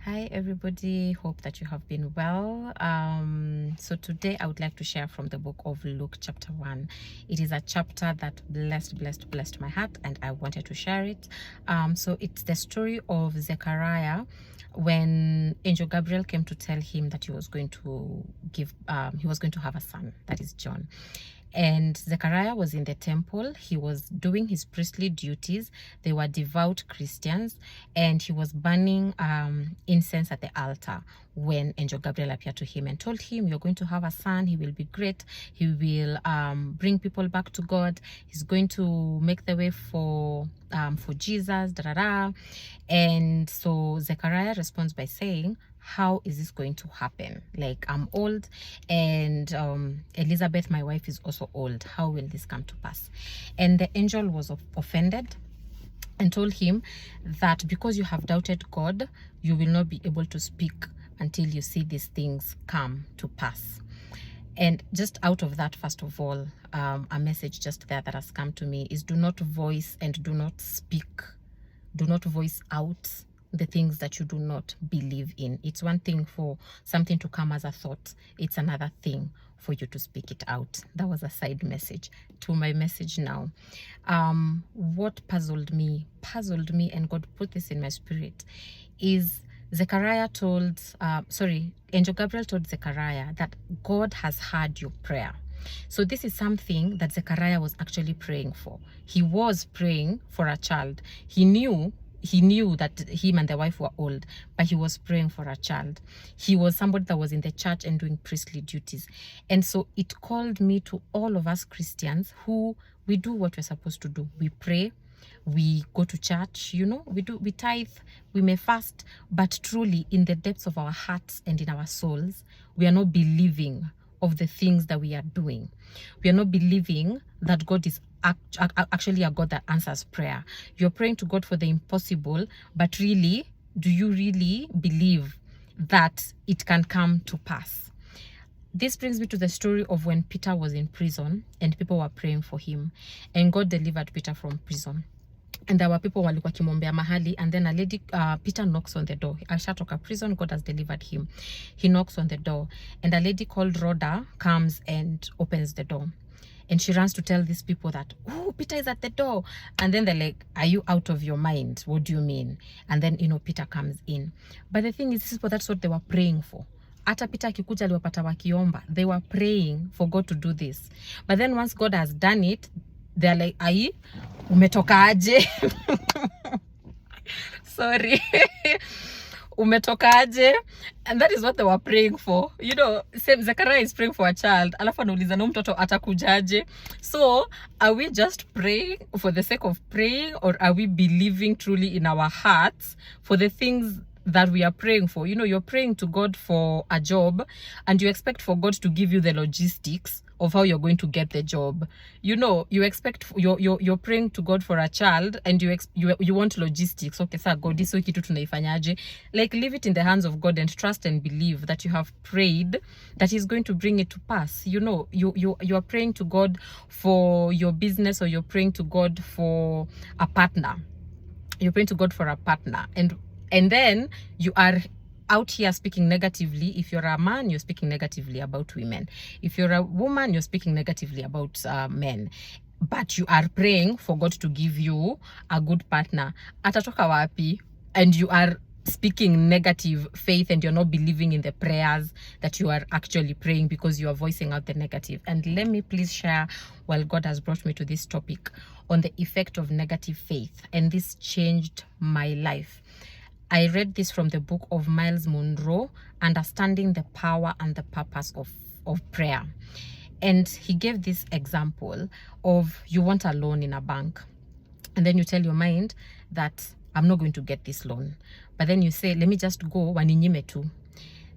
Hi everybody, hope that you have been well. So today I would like to share from the book of Luke chapter 1. It is a chapter that blessed my heart, and I wanted to share it. So it's the story of Zechariah when Angel Gabriel came to tell him that he was going to have a son, that is John. And Zechariah was in the temple. He was doing his priestly duties. They were devout Christians, and he was burning incense at the altar when Angel Gabriel appeared to him and told him, "You're going to have a son. He will be great. He will bring people back to God. He's going to make the way for Jesus." And so Zechariah responds by saying, "How is this going to happen? Like, I'm old, and Elizabeth, my wife, is also old. How will this come to pass?" And the angel was offended and told him that because you have doubted God, you will not be able to speak until you see these things come to pass. And just out of that, first of all, a message just there that has come to me is: do not voice and do not speak. Do not voice out the things that you do not believe in. It's one thing for something to come as a thought. It's another thing for you to speak it out. That was a side message to my message now. What puzzled me, and God put this in my spirit, is Angel Gabriel told Zechariah that God has heard your prayer. So this is something that Zechariah was actually praying for. He was praying for a child. He knew that him and the wife were old, but he was praying for a child. He was somebody that was in the church and doing priestly duties. And so it called me to all of us Christians who we do what we're supposed to do. We pray, we go to church, we tithe, we may fast, but truly in the depths of our hearts and in our souls, we are not believing of the things that we are doing. We are not believing that God is actually a God that answers prayer. You're praying to God for the impossible, but really, do you really believe that it can come to pass? This brings me to the story of when Peter was in prison and people were praying for him, and God delivered Peter from prison. And there were people walikuwa kimwombea mahali, and then a lady, Peter knocks on the door. Ashatoka prison, God has delivered him. He knocks on the door, and a lady called Rhoda comes and opens the door. And she runs to tell these people that, "Oh, Peter is at the door." And then they're like, "Are you out of your mind? What do you mean?" And then, Peter comes in. But the thing is, these people, that's what they were praying for. Hata Peter akikuja aliwapata wakiomba. They were praying for God to do this. But then once God has done it, they're like, "Ai, umetoka aje?" Sorry. Umetoka aje? And that is what they were praying for. Same Zechariah is praying for a child. Alafu anauliza no mtoto atakujaje? So, are we just praying for the sake of praying, or are we believing truly in our hearts for the things that we are praying for? You're praying to God for a job, and you expect for God to give you the logistics of how you're going to get the job. You expect you're praying to God for a child, and you want logistics. Okay, sir, God, this kitu tunaifanyaje? Like, leave it in the hands of God and trust and believe that you have prayed that He's going to bring it to pass. You are praying to God for your business, or you're praying to God for a partner. You're praying to God for a partner, and then you are out here speaking negatively. If you're a man, you're speaking negatively about women. If you're a woman, you're speaking negatively about men. But you are praying for God to give you a good partner. Atatoka wapi? And you are speaking negative faith, and you're not believing in the prayers that you are actually praying because you are voicing out the negative. And let me please share, while God has brought me to this topic, on the effect of negative faith. And this changed my life. I read this from the book of Myles Munroe, Understanding the Power and the Purpose of Prayer. And he gave this example of, you want a loan in a bank, and then you tell your mind that I'm not going to get this loan. But then you say, let me just go, waninyime tu.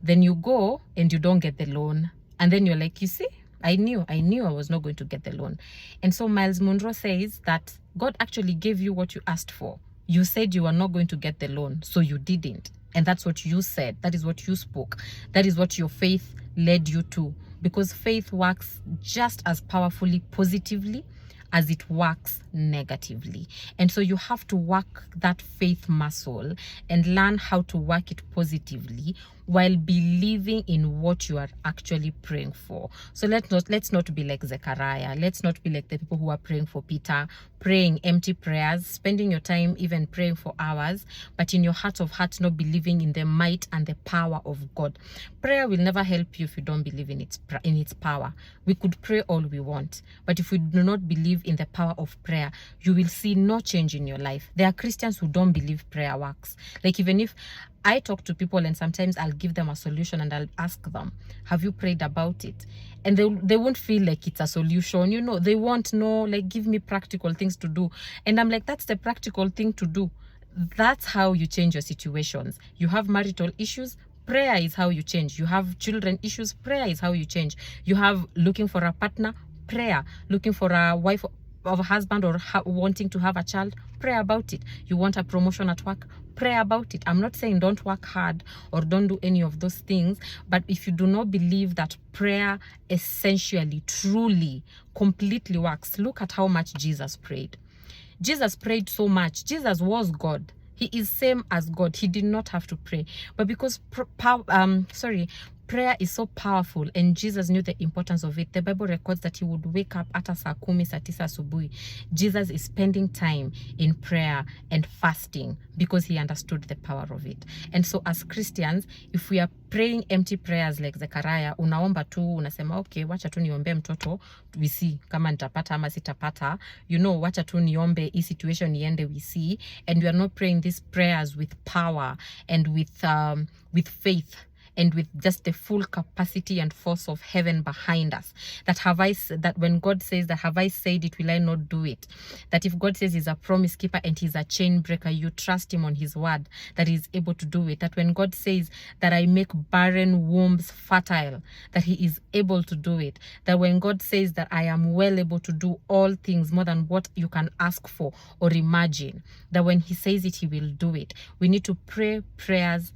Then you go and you don't get the loan. And then you're like, you see, I knew I was not going to get the loan. And so Myles Munroe says that God actually gave you what you asked for. You said you were not going to get the loan, so you didn't. And that's what you said. That is what you spoke. That is what your faith led you to. Because faith works just as powerfully positively as it works negatively. And so you have to work that faith muscle and learn how to work it positively while believing in what you are actually praying for. So let's not be like Zechariah. Let's not be like the people who are praying for Peter, praying empty prayers, spending your time even praying for hours, but in your heart of hearts not believing in the might and the power of God. Prayer will never help you if you don't believe in its power. We could pray all we want, but if we do not believe in the power of prayer, you will see no change in your life. There are Christians who don't believe prayer works. Like, even if I talk to people and sometimes I'll give them a solution and I'll ask them, have you prayed about it? And they won't feel like it's a solution. You know, they won't know, like, give me practical things to do. And I'm like, that's the practical thing to do. That's how you change your situations. You have marital issues, prayer is how you change. You have children issues, prayer is how you change. You have looking for a partner, prayer. Looking for a wife of a husband, or wanting to have a child, pray about it. You want a promotion at work, pray about it. I'm not saying don't work hard or don't do any of those things, but if you do not believe that prayer essentially, truly, completely works, look at how much Jesus prayed. Jesus prayed so much. Jesus was God. He is same as God. He did not have to pray, but because prayer is so powerful and Jesus knew the importance of it, the Bible records that he would wake up at saa 10 saa 9 asubuhi. Jesus is spending time in prayer and fasting because he understood the power of it. And so as Christians, if we are praying empty prayers like Zechariah, unaomba tu, unasema okay, wacha tu niombe mtoto, we see kama nitapata ama sitapata, you know, wacha tu niombe hii situation iende, we see. And we are not praying these prayers with power and with faith and with just the full capacity and force of heaven behind us. That when God says that, have I said it, will I not do it? That if God says he's a promise keeper and he's a chain breaker, you trust him on his word that he's able to do it. That when God says that I make barren wombs fertile, that he is able to do it. That when God says that I am well able to do all things more than what you can ask for or imagine, that when he says it, he will do it. We need to pray prayers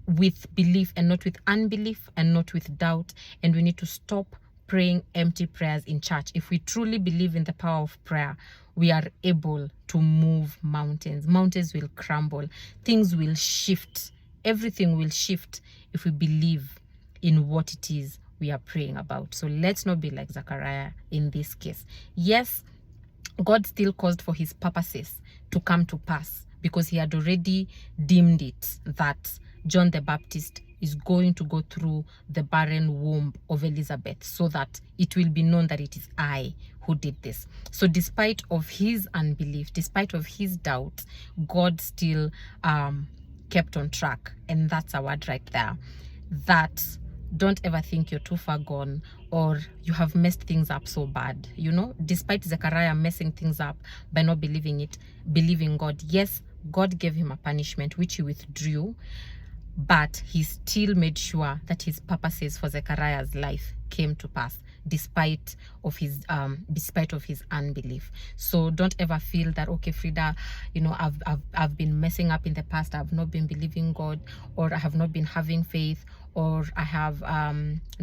with belief and not with unbelief and not with doubt. And we need to stop praying empty prayers in church. If we truly believe in the power of prayer, we are able to move mountains. Mountains will crumble. Things will shift. Everything will shift if we believe in what it is we are praying about. So let's not be like Zechariah in this case. Yes, God still caused for his purposes to come to pass because he had already deemed it that John the Baptist is going to go through the barren womb of Elizabeth so that it will be known that it is I who did this. So despite of his unbelief, despite of his doubt, God still kept on track. And that's a word right there. That don't ever think you're too far gone or you have messed things up so bad. You know, despite Zechariah messing things up by not believing God, yes, God gave him a punishment which he withdrew, but he still made sure that his purposes for Zechariah's life came to pass despite of his unbelief. So don't ever feel that, okay, Frida, you know, I've been messing up in the past, I've not been believing God, or I have not been having faith, or I have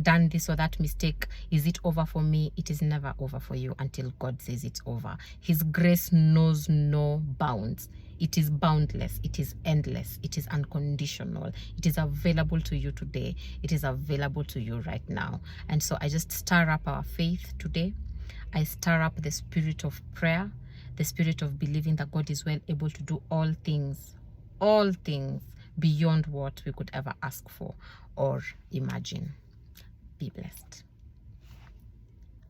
done this or that mistake. Is it over for me? It is never over for you until God says it's over. His grace knows no bounds. It is boundless. It is endless. It is unconditional. It is available to you today. It is available to you right now. And so I just stir up our faith today. I stir up the spirit of prayer, the spirit of believing that God is well able to do all things beyond what we could ever ask for or imagine. Be blessed.